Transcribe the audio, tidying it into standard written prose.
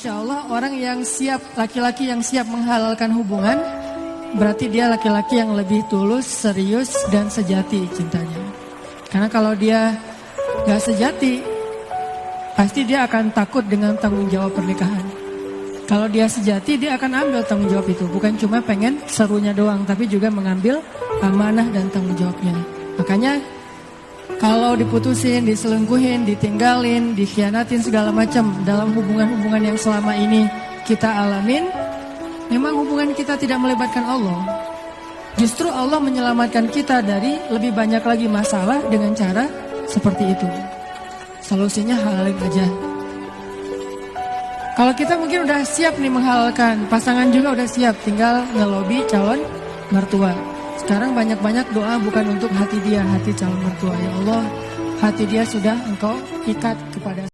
Insya Allah orang yang siap, laki-laki yang siap menghalalkan hubungan, berarti dia laki-laki yang lebih tulus, serius, dan sejati cintanya. Karena kalau dia gak sejati, pasti dia akan takut dengan tanggung jawab pernikahan. Kalau dia sejati, dia akan ambil tanggung jawab itu. Bukan cuma pengen serunya doang, tapi juga mengambil amanah dan tanggung jawabnya. Makanya kalau diputusin, diselingkuhin, ditinggalin, dikhianatin segala macam dalam hubungan-hubungan yang selama ini kita alamin, memang hubungan kita tidak melibatkan Allah. Justru Allah menyelamatkan kita dari lebih banyak lagi masalah dengan cara seperti itu. Solusinya halalin aja. Kalau kita mungkin udah siap nih menghalalkan, pasangan juga udah siap, tinggal ngelobi calon mertua. Sekarang banyak-banyak doa bukan untuk hati dia, hati calon mertua. Ya Allah, hati dia sudah Engkau ikat kepada